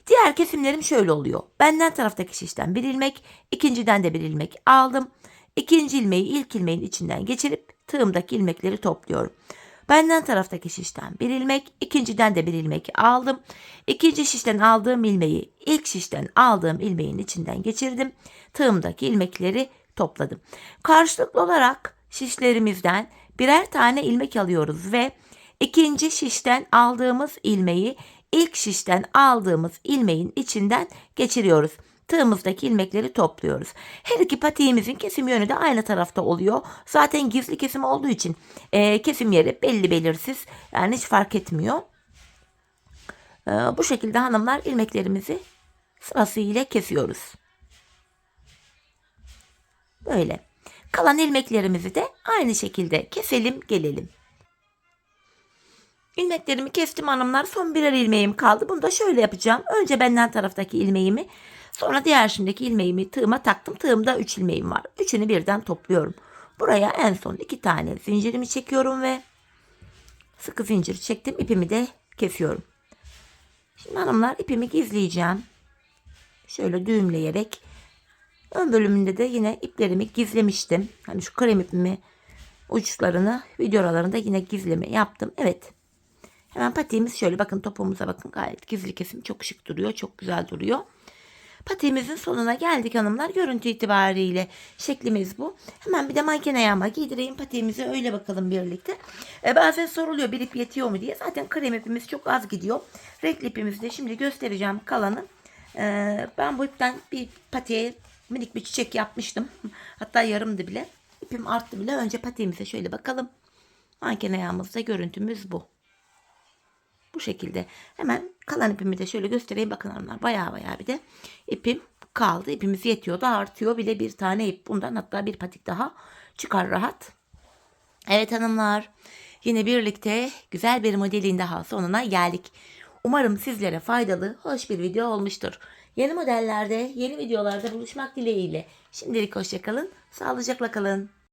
Diğer kesimlerim şöyle oluyor. Benden taraftaki şişten bir ilmek, ikinciden de bir ilmek aldım. İkinci ilmeği ilk ilmeğin içinden geçirip tığımdaki ilmekleri topluyorum. Benden taraftaki şişten bir ilmek, ikinciden de bir ilmek aldım. İkinci şişten aldığım ilmeği ilk şişten aldığım ilmeğin içinden geçirdim. Tığımdaki ilmekleri topladım. Karşılıklı olarak şişlerimizden birer tane ilmek alıyoruz ve ikinci şişten aldığımız ilmeği ilk şişten aldığımız ilmeğin içinden geçiriyoruz. tığımızdaki ilmekleri topluyoruz. Her iki patiğimizin kesim yönü de aynı tarafta oluyor. Zaten gizli kesim olduğu için kesim yeri belli belirsiz. Yani hiç fark etmiyor. Bu şekilde hanımlar ilmeklerimizi sırasıyla kesiyoruz. Böyle. Kalan ilmeklerimizi de aynı şekilde keselim gelelim. İlmeklerimi kestim hanımlar. Son birer ilmeğim kaldı. Bunu da şöyle yapacağım. Önce benden taraftaki ilmeğimi, sonra diğer şimdiki ilmeğimi tığıma taktım. Tığımda 3 ilmeğim var. Üçünü birden topluyorum. Buraya en son 2 tane zincirimi çekiyorum ve sıkı zincir çektim. İpimi de kesiyorum. Şimdi hanımlar ipimi gizleyeceğim. Şöyle düğümleyerek. Ön bölümünde de yine iplerimi gizlemiştim. Hani şu krem ipimi uçlarını video aralarında yine gizleme yaptım. Evet. Hemen patiğimiz şöyle, bakın topuğumuza bakın, gayet gizli kesim, çok şık duruyor, çok güzel duruyor. Patiğimizin sonuna geldik hanımlar. Görüntü itibariyle şeklimiz bu. Hemen bir de manken ayağıma giydireyim patiğimizi, öyle bakalım birlikte. Bazen soruluyor bir ip yetiyor mu diye. Zaten krem ipimiz çok az gidiyor. Renkli ipimizi de şimdi göstereceğim kalanı. Ben bu ipten bir patiğe minik bir çiçek yapmıştım. Hatta yarımdı bile. İpim arttı bile. Önce patiğimize şöyle bakalım. Manken ayağımızda görüntümüz bu. Bu şekilde. Hemen kalan ipimi de şöyle göstereyim. Bakın hanımlar, baya bir de ipim kaldı. İpimiz yetiyor da artıyor bile bir tane ip. Bundan hatta bir patik daha çıkar rahat. Evet hanımlar, yine birlikte güzel bir modelin daha sonuna geldik. Umarım sizlere faydalı, hoş bir video olmuştur. Yeni modellerde, yeni videolarda buluşmak dileğiyle. Şimdilik hoşça kalın, sağlıcakla kalın.